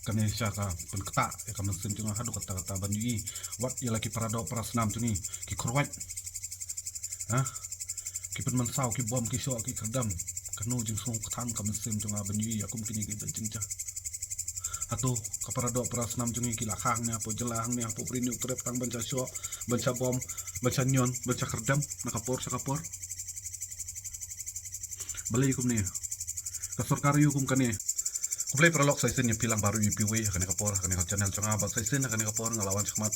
kane syaka penketa ya kamen sim tunga hadu kata banyi wat ya laki parado parasnam tungi ki korwat ki pen mansau ki bom ki sho ki kerdam kanu jing sung katan kamen sim tunga banyi akum kini ki jingja atau kaparado parasnam tungi ki lakhang ne apo jelang ne apo prinu trep tang banca sho banca bom banca nyon banca kerdam nakapor sakapor balai kum ne kasorkar yu kum kane Kuplay prolog sa isin yung pilang baru UPW akan kapor akan channel changa bat sa isin akan kapor ngalawan sakmat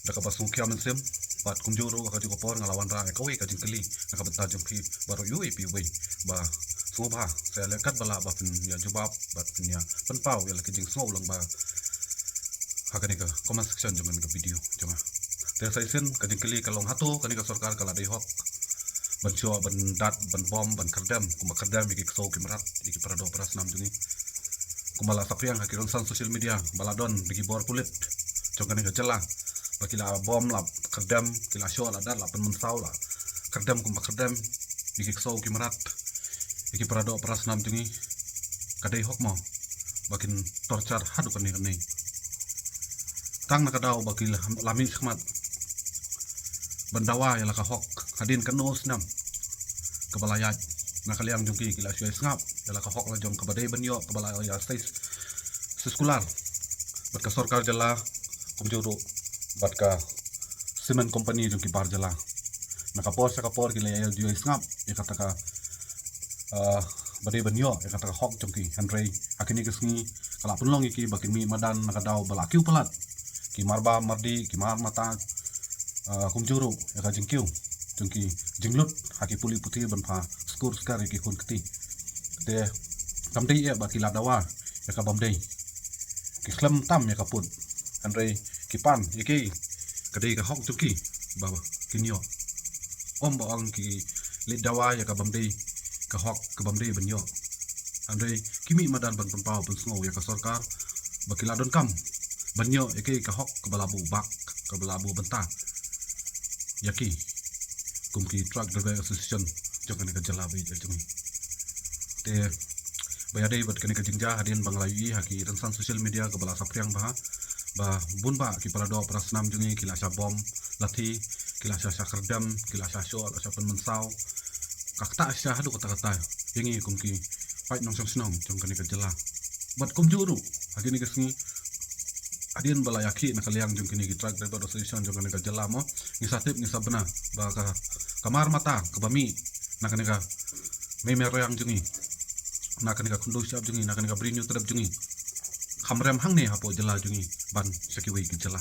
dakabasung kiamen sim bat kumjuru akan juga kapor ngalawan ra kawi kajing keli nakabata jung pi baru UPW ba suba saya lekat bala ba pin ya jubab bat pin ya penpau ya laki jing snow lang ba akan ka comment section jung ka video changa ter sa isin kajing keli kalong hatu kan ka sarkar kala dei hok ban show ban dat ban bom ban kerdam kuma kerdam iki so kimrat iki parado prasnam jungi kumala sapriang hakiron san social media baladon bigi bor kulit jongkan ga jela bakila bom la kerdam kila show la dar la pen mensau la kerdam kumba kerdam bigi so kimrat iki parado prasnam jungi kadai hokmo bakin torcar hadu kan ni tang nakadau bakil lamin khmat bandawa ya la ka hok hadin kanos nam kebalayat nakaliang jungki kila syai sngap yala ka hok la jom kabadai banyo kabala ya stais seskular bat ka sorkar jala kumjuru bat ka cement company jungki par jala nakapor sakapor kila ya dio sngap ya kata ka badai banyo ya kata ka hok jungki handrei akini kesngi kala punlong iki bakin mi madan nakadau balakiu pelat ki marba mardi ki mar mata kumjuru ya ka jingkiu jungki jinglut haki puli putih banpa skur skar ki kun keti de tamdei ya bakila dawa ya ka bamdei ki slam tam ya kaput andre kipan iki kadai ka hok jungki bawa kinyo om baang ki le dawa ya ka bamdei ka hok ka bamdei banyo andre kimi madan ban penpau pun snow ya ka sarkar bakila don kam banyo iki ka hok ka balabu bak ka balabu benta yaki kumki truck driver association jokan ka jalabi jami te bayadai bat kani ka jingja hadin banglayi haki ransan social media ka bala sapriang ba bunba ki parado prasnam jungi kila sha bom lati kila sha kerdam kila sha sho la sha pen mensau kakta sha hadu kata yangi kumki fight nong song jongkan ka jala bat kumjuru hagini kesni adin bala yaki nakaliang jungkini ki truck driver association jongkan ka jala mo ngisatip ngisabna ba ka kamar mata kabami nakanika may meroyang jungi nakanika kundo siap jungi nakanika brinyu terap jungi khamrem hangne hapo jela jungi ban sakiwi ki jela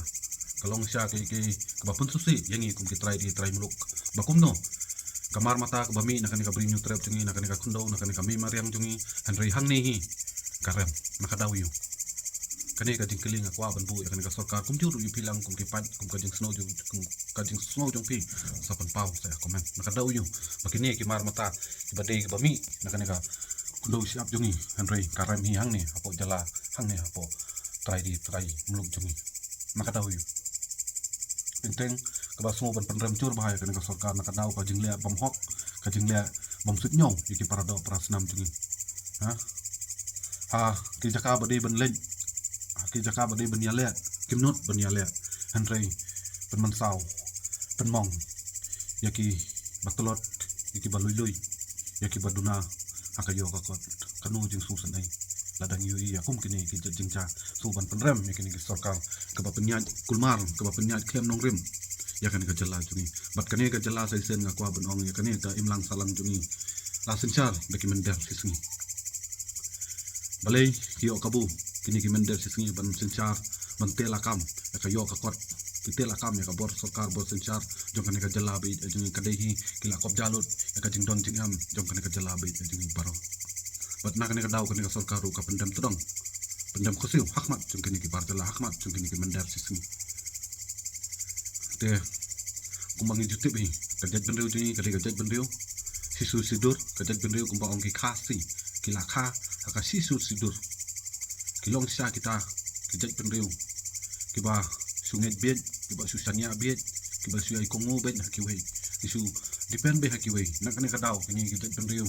kalong sya ki kabapun susi yangi kum ki try muluk bakumno kamar mata kabami nakanika brinyu terap jungi nakanika kundo nakanika may meroyang jungi handrei hangne hi karem nakadawiyu kani ka jingkeling akwa banbu ya kani ka sarkar kumjuru ipilang kum kipat kum ka jing snow jung pi sapan pau saya komen nakadau yu makini ki mar mata ki badai ki bami nakani ka kundo siap jungi handrei karem hi hang ne apo jala hang ne apo try muluk jungi nakadau yu penteng ka basmo ban penrem cur bahaya kani ka sarkar nakadau ka jingle bom hok ka jingle bom sut nyong ki parado prasnam jungi ki jaka badai ban lej ki jaka badai banyale kimnut banyale handrei penmansau penmong yaki batolot yaki balului yaki baduna akayo kakot kanu jing susan ai ladang yui akum kini ki jingja suban penrem yakini ki sarkar keba penyat kulmar keba penyat klem nongrim yakani ka jala jungi bat kani ka jala sai sen ngakwa benong yakani ka imlang salang jungi la senchar beki mender sisngi balai hiyo kabu kini ki mender sisngi ban senchar ban telakam yakayo kakot kitela kam ya ka bor sarkar bor senchar jongkan ka jalabi jungi kadehi kila kop jalut ya ka jingdon jingam jongkan ka jalabi jungi baro bat nakani ka daw kani ka sarkar ka pendam tedong pendam khusiu hakmat jongkan ki bar jala hakmat jongkan ki mender sisngi te kumbangi jutip hi kajat benriu jungi kajat benriu sisu sidur kajat benriu kumbang ong ki khasi kila kha aka sisu sidur kilong sya kita kajat benriu kiba sunget biet kiba susanya biet kiba suya ikongu bet hakiwe isu depend be hakiwe nakani kadau kini kita penriu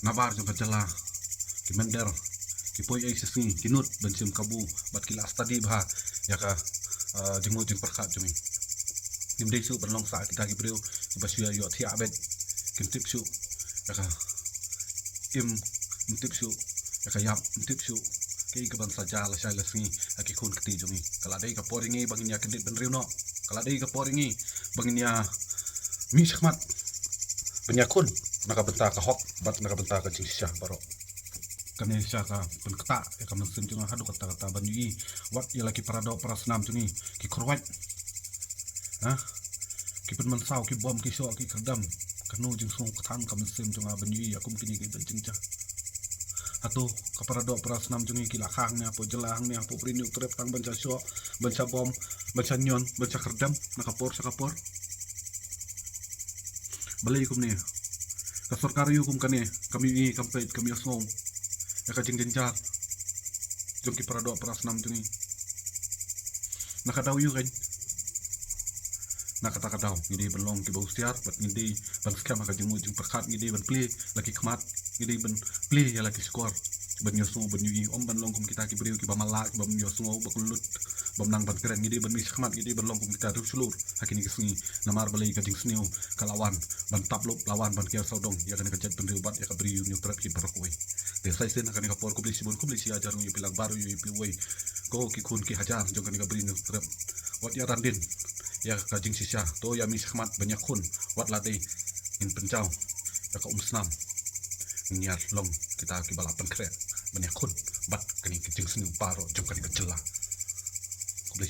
nabar jong kacala ki mender Kipoi ai sisni kinut bencim kabu bat kila study bah ya ka jengmo jeng perkat jumi nim dei su berlong sa kita ki breu ki basya yo thi abet kim tip su ya ka im tip su ya ka yap tip su ke ka ban saja la sai la sni aki kun kti jumi kala dei ka poringi bangin ya kendit ben no kala dei ka poringi bangin ya mi shakmat penyakun nakabenta ka hok bat nakabenta ka jingsya baro kami syaka penketa ya kami senjung hadu kata banyi wat ya lagi parado prasnam jungi ki korwat ki pen mansau ki bom ki so ki kerdam kanu jing sung kthang kami senjung banyi akum kini ki benjingja atau kaparado prasnam jungi ki lakhang ne apo jelang ne apo prinyu trep tang banca so banca bom banca nyon banca kerdam nakapor sakapor balai kum ne ka sarkar yu kum kane kami kampet kami asngong ya kajing jenjar jong ki parado prasnam jungi nakadaw yu kan nakatakadaw ngidi belong ki baustiar bat ngidi ban skam kajing mujing perkat ngidi ban play laki kmat ngidi ban play ya laki skor ban yosmo ban yu om ban long kum kita ki briu ki bamala ki bam yosmo bakulut bam nang ban keren ngidi ban mis kmat ngidi ban long kum kita ru sulur hakini kisni namar balai kajing sniu kalawan ban taplop lawan ban kiar saudong ya kan kajat ban riubat ya ka briu nyu trap ki berkoi desa sen akan kapor kubli ajar ngi pilang baru yu piwai ko ki kun ki hajar jong kan brin trep wat ya randin ya kajing sisya to ya mi khmat banyak kun wat ladai in pencau ya ka umsnam niat long kita ki balapan kre banyak kun bat kani kajing senu paro jong kan kecela kubli